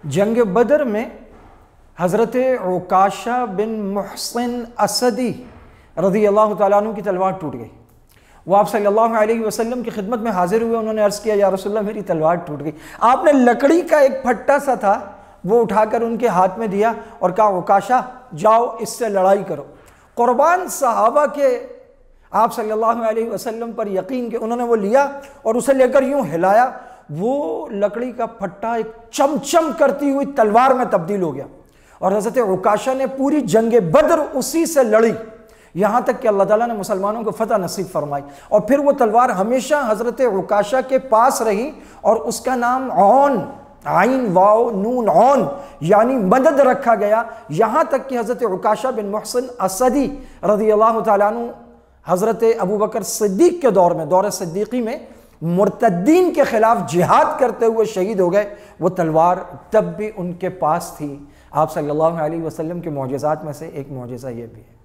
जंग बदर में हज़रत उकाशा बिन मुहसिन असदी रज़ी अल्लाह तआला अन्हु की तलवार टूट गई। वो आप सल्लल्लाहु अलैहि वसल्लम की खिदमत में हाजिर हुए। उन्होंने अर्ज़ किया, या रसूलल्लाह मेरी तलवार टूट गई। आपने लकड़ी का एक फट्टा सा था वो उठाकर उनके हाथ में दिया और कहा, उकाशा जाओ इससे लड़ाई करो। कुर्बान सहाबा के आप सल्लल्लाहु अलैहि वसल्लम पर यकीन के उन्होंने वो लिया और उसे लेकर यूं हिलाया, वो लकड़ी का फट्टा एक चमचम करती हुई तलवार में तब्दील हो गया और हज़रत उकाशा ने पूरी जंग बदर उसी से लड़ी, यहाँ तक कि अल्लाह ताला ने मुसलमानों को फतह नसीब फरमाई। और फिर वो तलवार हमेशा हज़रत उकाशा के पास रही और उसका नाम औन, आइन वाव नून औन यानी मदद रखा गया। यहाँ तक कि हज़रत उकाशा बिन मुहसिन असदी रज़ी अल्लाह तआला अन्हु हज़रत अबू बकर सिद्दीक़ के दौर में, दौर सिद्दीक़ी में मुर्तद्दीन के खिलाफ जिहाद करते हुए शहीद हो गए। वो तलवार तब भी उनके पास थी। आप सल्लल्लाहु अलैहि वसल्लम के मौजज़ात में से एक मौजज़ा ये भी है।